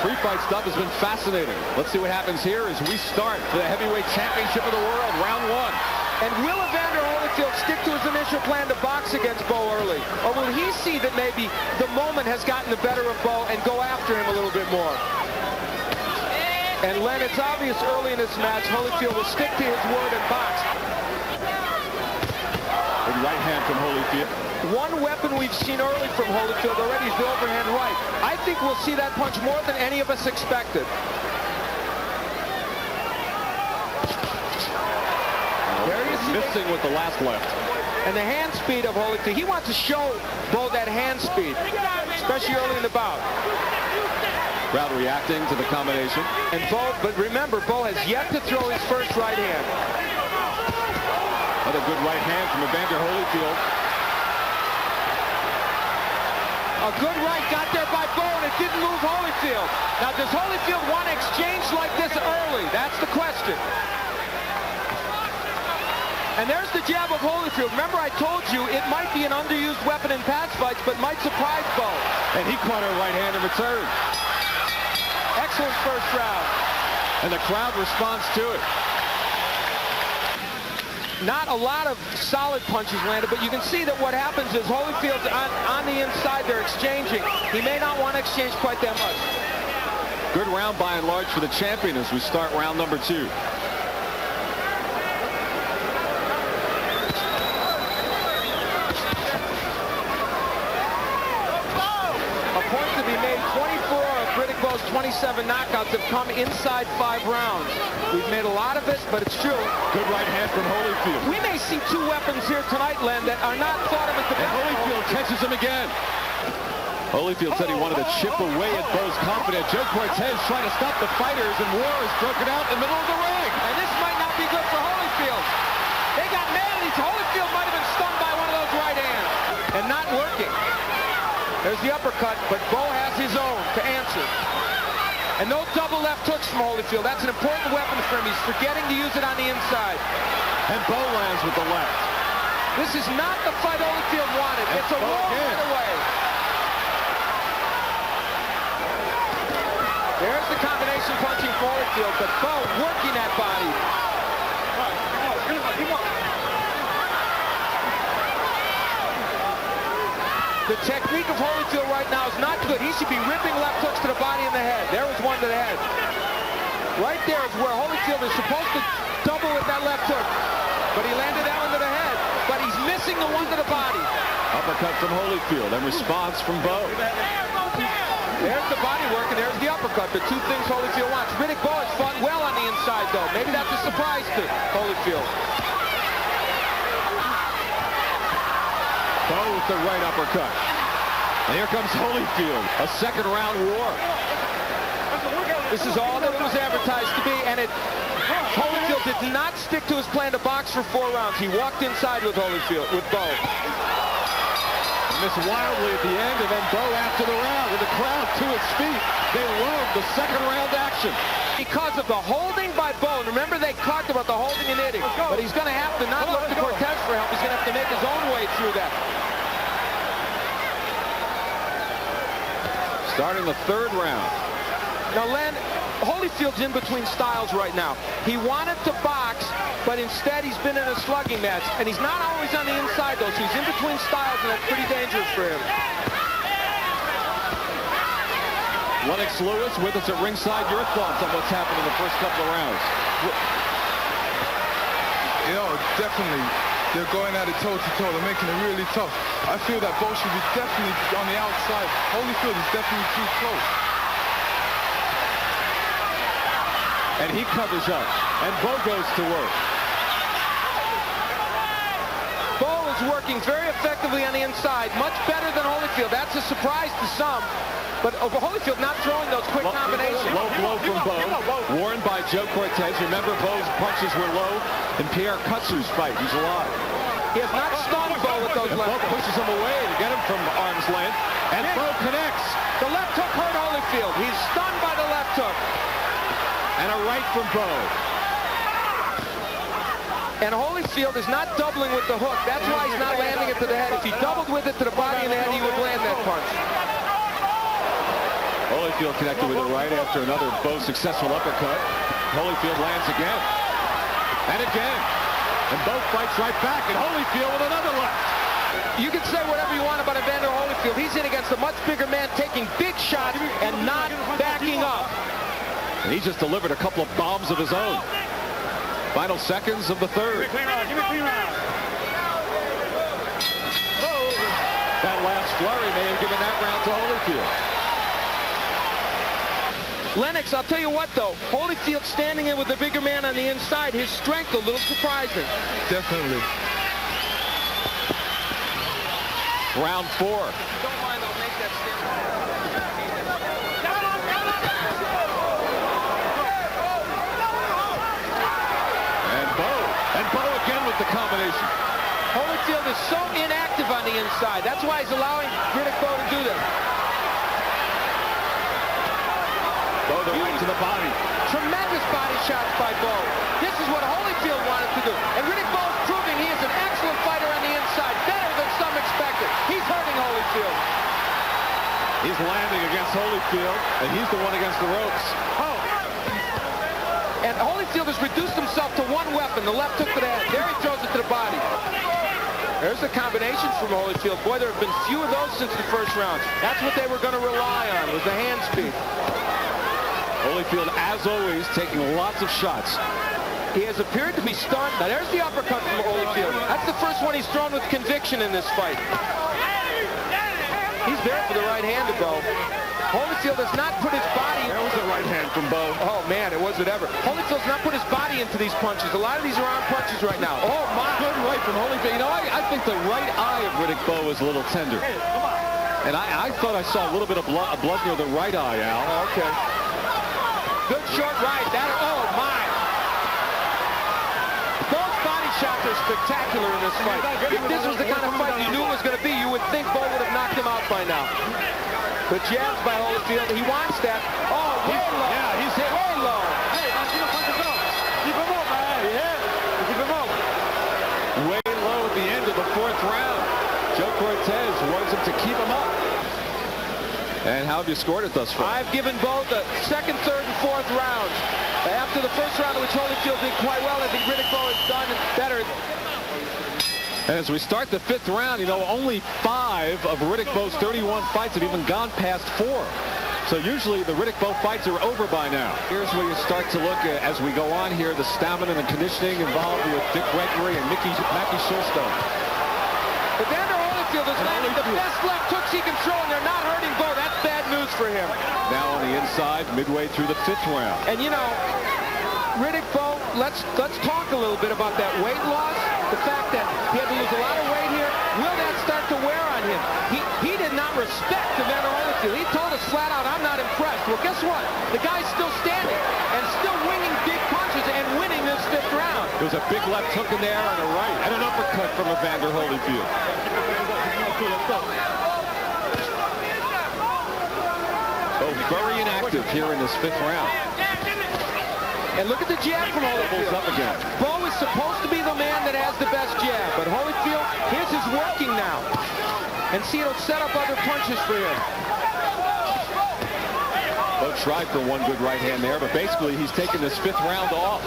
free fight stuff has been fascinating. Let's see what happens here as we start for the heavyweight championship of the world, round one. And will Evander Holyfield stick to his initial plan to box against Bowe early? Or will he see that maybe the moment has gotten the better of Bowe and go after him a little bit more? And Len, it's obvious early in this match, Holyfield will stick to his word and box. Big right hand from Holyfield. One weapon we've seen early from Holyfield already is the overhand right. I think we'll see that punch more than any of us expected. Missing with the last left. And the hand speed of Holyfield. He wants to show Bowe that hand speed, especially early in the bout. Crowd reacting to the combination. And Bowe, but remember, Bowe has yet to throw his first right hand. Another good right hand from Evander Holyfield. A good right got there by Bowe, and it didn't move Holyfield. Now, does Holyfield want to exchange like this early? That's the question. And there's the jab of Holyfield. Remember, I told you it might be an underused weapon in past fights, but might surprise Bowe. And he caught her right hand in return. Excellent first round. And the crowd responds to it. Not a lot of solid punches landed, but you can see that what happens is Holyfield's on the inside, they're exchanging. He may not want to exchange quite that much. Good round by and large for the champion as we start round number two. Point to be made. 24 of Riddick Bowe's 27 knockouts have come inside 5 rounds. We've made a lot of it, but it's true. Good right hand from Holyfield. We may see 2 weapons here tonight, Len, that are not thought of as the best. And Holyfield catches him again. Holyfield said he wanted to chip away at Bowe's confidence. Joe Cortez trying to stop the fighters, and war is broken out in the middle of the ring. And this might not be good for Holyfield. They got nailed. Holyfield might have been stunned by one of those right hands. And not working. There's the uppercut, but Bowe has his own to answer. And those double left hooks from Holyfield, that's an important weapon for him. He's forgetting to use it on the inside. And Bowe lands with the left. This is not the fight Holyfield wanted. It's a war right away. There's the combination punching for Holyfield, but Bowe working that body. The technique of Holyfield right now is not good. He should be ripping left hooks to the body and the head. There was one to the head. Right there is where Holyfield is supposed to double with that left hook. But he landed that one to the head. But he's missing the one to the body. Uppercut from Holyfield and response from Bowe. There's the body work and there's the uppercut. The 2 things Holyfield wants. Riddick Bowe has fought well on the inside, though. Maybe that's a surprise to Holyfield. Bowe with the right uppercut. And here comes Holyfield. A second round war. This is all that it was advertised to be, and Holyfield did not stick to his plan to box for 4 rounds. He walked inside with Holyfield, with Bowe. Missed wildly at the end, and then Bowe after the round with the crowd to its feet. They love the second round action. Because of the holding by Bowe. Remember, they talked about the holding and hitting, but he's going to have to not look to Cortez for help. He's going to have to make his own way through that. Starting the 3rd round. Now, Len, Holyfield's in between styles right now. He wanted to box, but instead he's been in a slugging match. And he's not always on the inside, though, so he's in between styles, and that's pretty dangerous for him. Lennox Lewis with us at ringside. Your thoughts on what's happened in the first couple of rounds? You know, definitely. They're going at it toe-to-toe. They're making it really tough. I feel that Bowe should be definitely on the outside. Holyfield is definitely too close. And he covers up. And Bowe goes to work. Bowe is working very effectively on the inside. Much better than Holyfield. That's a surprise to some. But Holyfield not throwing those quick combinations. Low blow from Bowe. Warned by Joe Cortez. Remember, Bowe's punches were low in Pierre Kutzer's fight. He's alive. He has not stunned Bowe with those left hooks. Bowe pushes him away to get him from arm's length. And Bowe connects. The left hook hurt Holyfield. He's stunned by the left hook. And a right from Bowe. And Holyfield is not doubling with the hook. That's why he's not landing it to the head. If he doubled with it to the body and the head, he would land that punch. Holyfield connected with it right after another Bowe successful uppercut. Holyfield lands again. And again. And Bowe fights right back. And Holyfield with another left. You can say whatever you want about Evander Holyfield. He's in against a much bigger man, taking big shots and not backing up. And he just delivered a couple of bombs of his own. Final seconds of the third. That last flurry may have given that round to Holyfield. Lennox, I'll tell you what, though. Holyfield standing in with the bigger man on the inside. His strength a little surprising. Definitely. Round 4. Don't mind, I'll make that And Bowe again with the combination. Holyfield is so inactive on the inside. That's why he's allowing Riddick Bowe to do this. Bowe the right to the body. Tremendous body shots by Bowe. This is what Holyfield wanted to do. And Riddick Bowe is proving he is an excellent fighter on the inside. Better than some expected. He's hurting Holyfield. He's landing against Holyfield, and he's the one against the ropes. And Holyfield has reduced himself to one weapon, the left hook to the head. There he throws it to the body. There's the combinations from Holyfield. Boy, there have been few of those since the first round. That's what they were going to rely on, was the hand speed. Holyfield, as always, taking lots of shots. He has appeared to be stunned. Now, there's the uppercut from Holyfield. That's the first one he's thrown with conviction in this fight. He's there for the right hand to Bowe. Holyfield has not put his body... There was a right hand from Bowe. Oh, man, it was it ever. Holyfield's not put his body into these punches. A lot of these are arm punches right now. Oh, my. Good right from Holyfield. You know, I think the right eye of Riddick Bowe is a little tender. And I thought I saw a little bit of blood near the right eye, Al. Oh, okay. Good short right. Oh, my. Those body shots are spectacular in this fight. If this was the kind of fight you knew it was going to be, you would think Bowe would have knocked him out by now. The jabs by Holyfield. He wants that. Oh, way low. Yeah, he's hit. Way low. Way low at the end of the 4th round. Joe Cortez wants him to keep him up. And how have you scored it thus far? I've given Bowe the 2nd, 3rd, and 4th rounds. After the first round, which Holyfield did quite well, I think Riddick Bowe has done better. And as we start the 5th round, you know, only 5 of Riddick Bowe's 31 fights have even gone past 4. So usually the Riddick Bowe fights are over by now. Here's where you start to look at, as we go on here, the stamina and the conditioning involved with Dick Gregory and Mackie Shilstone. Evander Holyfield is landing the best left hooks he can throw, and they're not hurting Bowe. That's bad news for him. Now on the inside, midway through the 5th round. And you know, Riddick Bowe, let's talk a little bit about that weight loss. The fact that he had to lose a lot of weight here, will that start to wear on him? He did not respect Evander Holyfield. He told us flat out, I'm not impressed. Well, guess what? The guy's still standing and still winning big punches and winning this 5th round. There was a big left hook in there on the right and an uppercut from Evander Holyfield. Both very inactive here in this 5th round. And look at the jab from Holyfield. Up again. Bowe is supposed to be the man that has the best jab, but Holyfield, his is working now. And see, it'll set up other punches for him. Bowe tried for one good right hand there, but basically he's taking this 5th round off.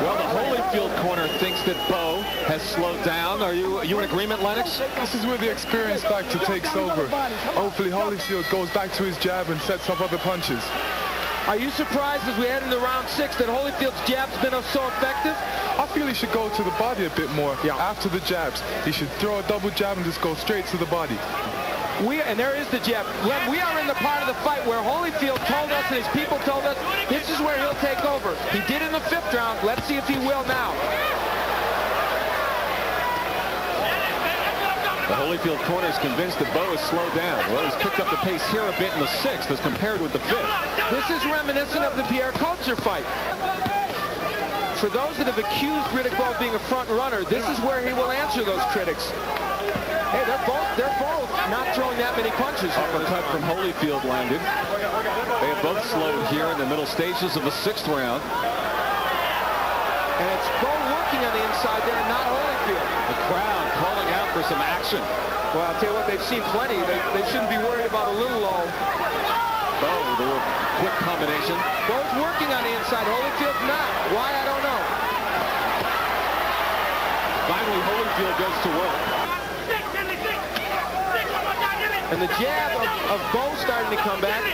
Well, the Holyfield corner thinks that Bowe has slowed down. Are you in agreement, Lennox? This is where the experience factor takes over. Hopefully Holyfield goes back to his jab and sets up other punches. Are you surprised as we head into round 6 that Holyfield's jab's been so effective? I feel he should go to the body a bit more. Yeah. After the jabs, he should throw a double jab and just go straight to the body. And there is the jab. Glenn, we are in the part of the fight where Holyfield told us and his people told us this is where he'll take over. He did in the 5th round. Let's see if he will now. The Holyfield corner is convinced that Bowe has slowed down. Well, he's picked up the pace here a bit in the 6th as compared with the 5th. This is reminiscent of the Pierre Coetzer fight. For those that have accused Riddick Bowe of being a front runner, this is where he will answer those critics. Hey, they're both not throwing that many punches. Uppercut from Holyfield landed. They have both slowed here in the middle stages of the 6th round. And it's Bowe working on the inside there, not Holyfield. The crowd calling out for some action. Well, I'll tell you what, they've seen plenty. They shouldn't be worried about a little low. Bowe with a quick combination. Bowe's working on the inside. Holyfield's not. Why, I don't know. Finally, Holyfield goes to work. And the jab of Bowe starting to come back.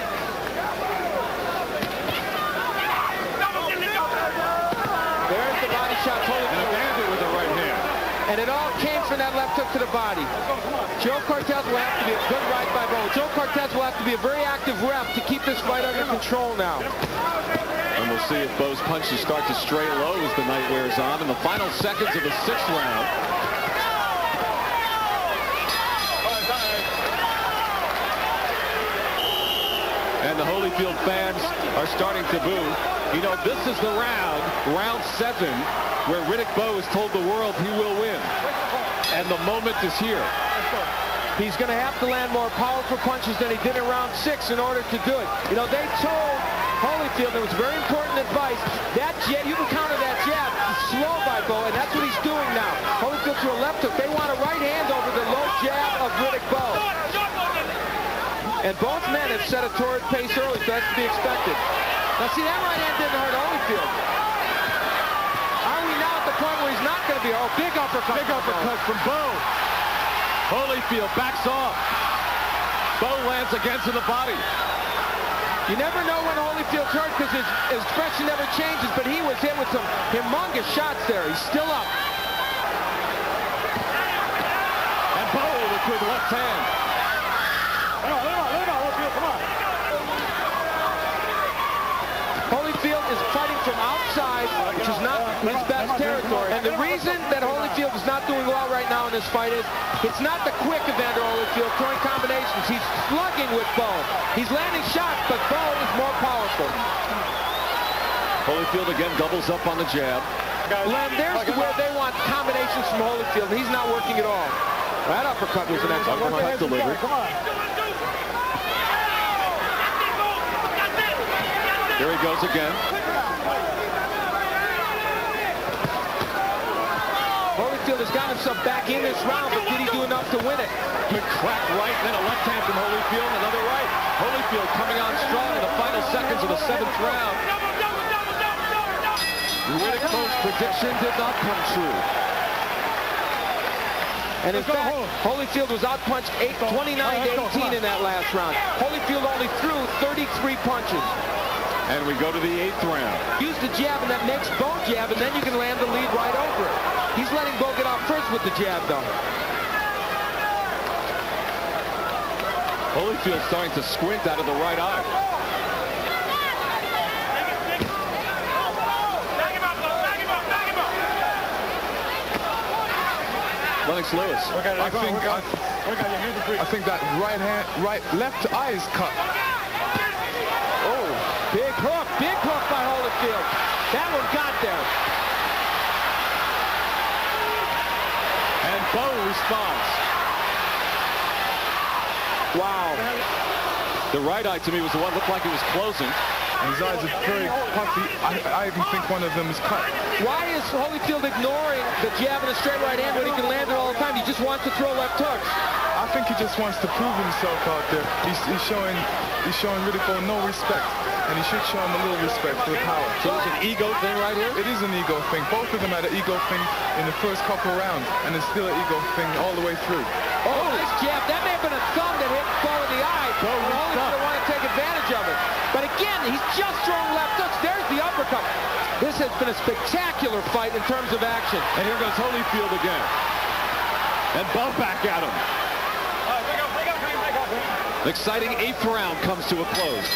There's the body shot. And Evander with the right hand. And it all came from that left hook to the body. Joe Cortez will have to be a good right by Bowe. Joe Cortez will have to be a very active ref to keep this fight under control now. And we'll see if Bowe's punches start to stray low as the night wears on in the final seconds of the 6th round. And the Holyfield fans are starting to boo. You know, this is the round 7, where Riddick Bowe has told the world he will win. And the moment is here. He's going to have to land more powerful punches than he did in round 6 in order to do it. You know, they told Holyfield, it was very important advice, that jab, you can counter that jab, slow by Bowe, and that's what he's doing now. Holyfield to a left hook. They want a right hand over the low jab of Riddick Bowe. And both men have set a torrid pace early, so that's to be expected. Now, see, that right hand didn't hurt Holyfield. Are we now at the point where he's not going to be? Oh, big uppercut. Big uppercut from Bowe. Holyfield backs off. Bowe lands against the body. You never know when Holyfield's hurt because his expression never changes, but he was hit with some humongous shots there. He's still up. And Bowe with a good left hand. Holyfield is fighting from outside, which is not his best territory. And the reason that Holyfield is not doing well right now in this fight is it's not the quick Evander Holyfield throwing combinations. He's slugging with Bowe. He's landing shots, but Bowe is more powerful. Holyfield again doubles up on the jab. Len, there's where they want combinations from Holyfield. He's not working at all. That uppercut was an excellent Uppercut delivered. Here he goes again. Holyfield has got himself back in this round, but did he do enough to win it? Good crack right, then a left hand from Holyfield, another right. Holyfield coming on strong in the final seconds of the 7th round. Riddick Bowe's prediction did not come true. And in fact, Holyfield was outpunched 29-18 in that last round. Holyfield only threw 33 punches. And we go to the 8th round. Use the jab, and that makes Bowe jab, and then you can land the lead right over it. He's letting Bowe get off first with the jab, though. Holyfield starting to squint out of the right eye. Lennox Lewis. I think that left eye is cut. Oh, big hook by Holyfield. That one got there. And Bowe responds. Wow. The right eye to me was the one that looked like it was closing. And his eyes are very puffy. I even think one of them is cut. Why is Holyfield ignoring the jab and a straight right hand when he can land it all the time? He just wants to throw left hooks. I think he just wants to prove himself out there. He's showing Riddick Bowe no respect, and he should show him a little respect for the power. So it's an ego thing right here? It is an ego thing. Both of them had an ego thing in the first couple rounds, and it's still an ego thing all the way through. Oh, nice jab. That may have been a thumb that hit Bowe in the eye. Holyfield want to take advantage of it. But again, he's just throwing left hooks. There's the uppercut. This has been a spectacular fight in terms of action. And here goes Holyfield again. And Bowe back at him. An exciting 8th round comes to a close.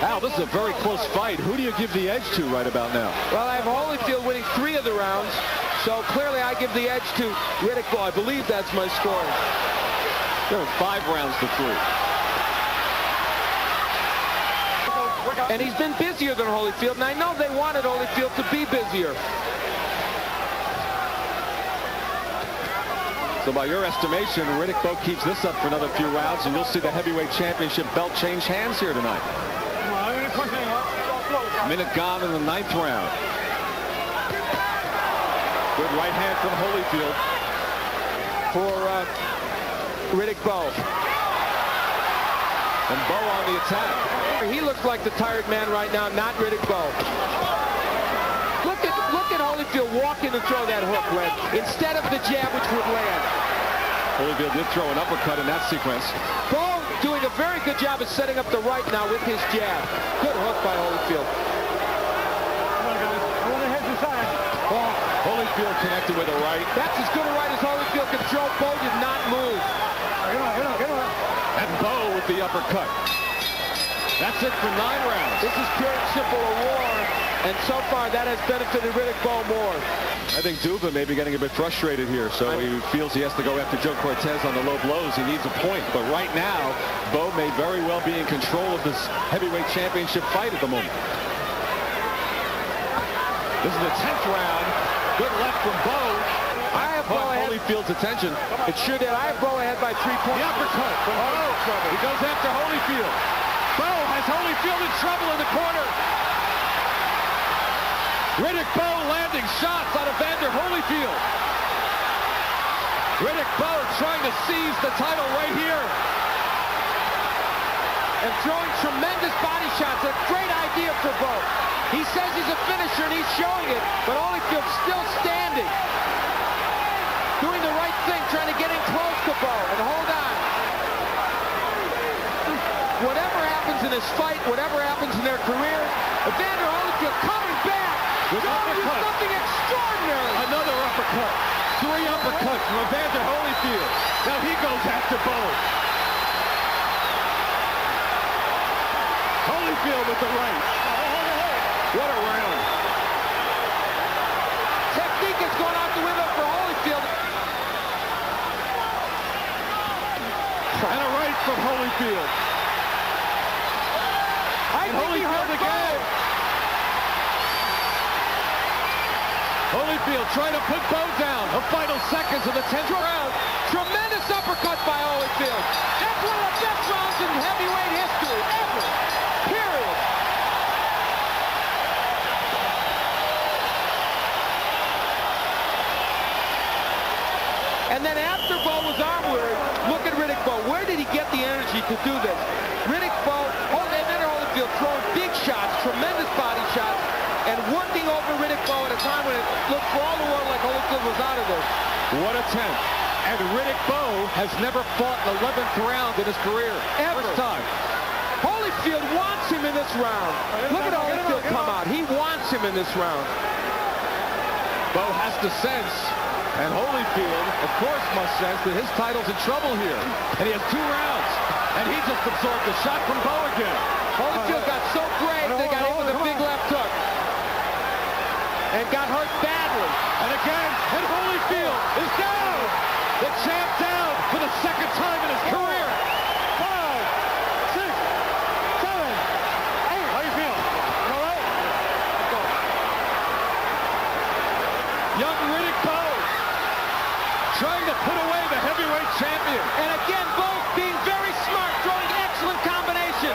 Al, this is a very close fight. Who do you give the edge to right about now? Well, I have Holyfield winning 3 of the rounds, so clearly I give the edge to Riddick Bowe. I believe that's my score. There are 5 rounds to 3. And he's been busier than Holyfield, and I know they wanted Holyfield to be busier. So by your estimation, Riddick Bowe keeps this up for another few rounds, and you'll see the heavyweight championship belt change hands here tonight. Minute gone in the 9th round. Good right hand from Holyfield. For Riddick Bowe. And Bowe on the attack. He looks like the tired man right now, not Riddick Bowe. Look at Holyfield walking to throw that hook, Red, instead of the jab, which would land. Holyfield did throw an uppercut in that sequence. Bowe doing a very good job of setting up the right now with his jab. Good hook by Holyfield. Holyfield connected with a right. That's as good a right as Holyfield can throw. Bowe did not move. And Bowe with the uppercut. That's it for 9 rounds. This is pure and simple a war, and so far that has benefited Riddick Bowe more. I think Duva may be getting a bit frustrated here, so he feels he has to go after Joe Cortez on the low blows. He needs a point, but right now, Bowe may very well be in control of this heavyweight championship fight at the moment. This is the 10th round. Good left from Bowe. I have Bowe ahead. Holyfield's attention. It sure did. I have Bowe ahead by 3 points. The uppercut from Bowe. He goes after Holyfield. Bowe has Holyfield in trouble in the corner. Riddick Bowe landing shots on Evander Holyfield. Riddick Bowe trying to seize the title right here. And throwing tremendous body shots. A great idea for Bowe. He says he's a finisher and he's showing it, but Holyfield's still standing. Doing the right thing, trying to get in close to Bowe and hold on. Whatever happens in this fight, whatever happens in their career, Evander Holyfield coming back. With uppercut. Something extraordinary. Another uppercut. 3 uppercuts from Evander Holyfield. Now he goes after Bowe. Holyfield with the right. What a round. Technique has gone out the window for Holyfield. And a right from Holyfield. I think he hurt again. Holyfield trying to put Bowe down. The final seconds of the 10th round. Tremendous uppercut by Holyfield. That's one of the best rounds in heavyweight history ever. Period. And then after Bowe was arm weary, look at Riddick Bowe. Where did he get the energy to do this? Riddick Bowe, Evander Holyfield throwing big shots, tremendous body shots, and working over Riddick Bowe at a time when it looked for all the world like Holyfield was out of this. What a 10th. And Riddick Bowe has never fought an 11th round in his career. Ever. First time. Holyfield wants him in this round. Look at Holyfield come out. He wants him in this round. Bowe has to sense, and Holyfield, of course, must sense that his title's in trouble here. And he has 2 rounds. And he just absorbed a shot from Bowe again. Holyfield got so brave, they got hit with a big left hook. And got hurt badly. And again, and Holyfield is down. The champ down for the 2nd time in his career. 5, 6, 7, 8. How you feel? All right? Let's go. Young Riddick Bowe trying to put away the heavyweight champion. And again, Bowe being very smart, throwing excellent combination.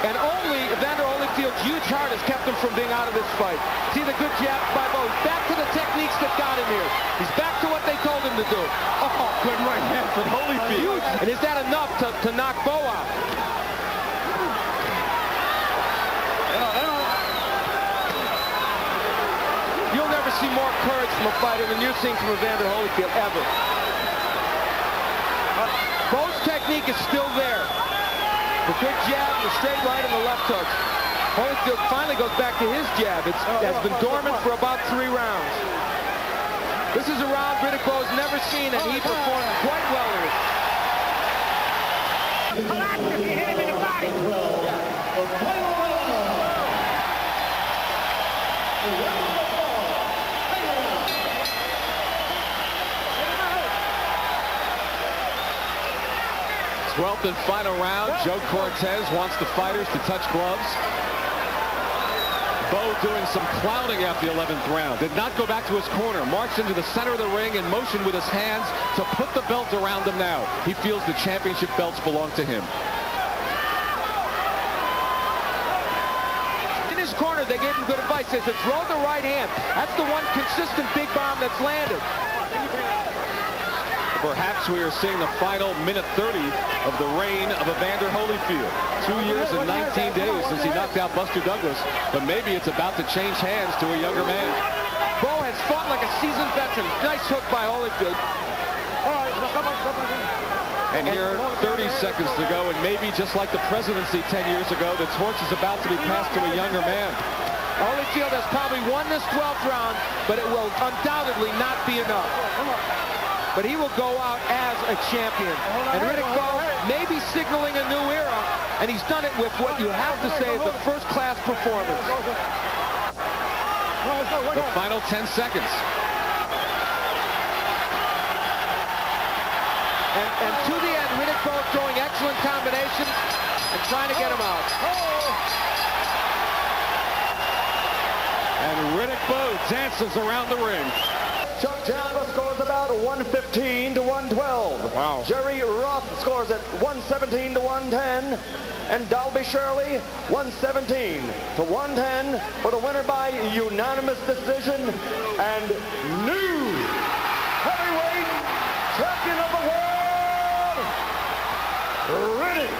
And only Evander Holyfield's huge heart has kept him from being out of this fight. See the good jab by Bowe. Back to the techniques that got him here. He's back to what they told him to do. Oh, good right hand from Holyfield. And is that enough to knock Bowe out? You'll never see more courage from a fighter than you've seen from Evander Holyfield, ever. Bowe's technique is still there. The good jab, the straight right, and the left hook. Holyfield finally goes back to his jab. It has been dormant for about 3 rounds. This is a round Riddick Bowe has never seen, and he performed quite well in it. You hit him in the body. Twelfth and final round. Joe Cortez wants the fighters to touch gloves. Bowe doing some clowning after the 11th round. Did not go back to his corner. Marched into the center of the ring and motioned with his hands to put the belt around him now. He feels the championship belts belong to him. his corner, they gave him good advice. They said, throw the right hand. That's the one consistent big bomb that's landed. Perhaps we are seeing the final minute 30 of the reign of Evander Holyfield. 2 years and 19 days since he knocked out Buster Douglas, but maybe it's about to change hands to a younger man. Bowe has fought like a seasoned veteran. Nice hook by Holyfield. And here, 30 seconds to go, and maybe just like the presidency 10 years ago, the torch is about to be passed to a younger man. Holyfield has probably won this 12th round, but it will undoubtedly not be enough. But he will go out as a champion. And Riddick Bowe may be signaling a new era, and he's done it with what you have to say is a first-class performance. The final 10 seconds. And to the end, Riddick Bowe throwing excellent combinations and trying to get him out. And Riddick Bowe dances around the ring. Chuck Chandler scores about 115 to 112. Wow. Jerry Roth scores at 117 to 110. And Dalby Shirley, 117 to 110 for the winner by unanimous decision and new heavyweight champion of the world, Riddick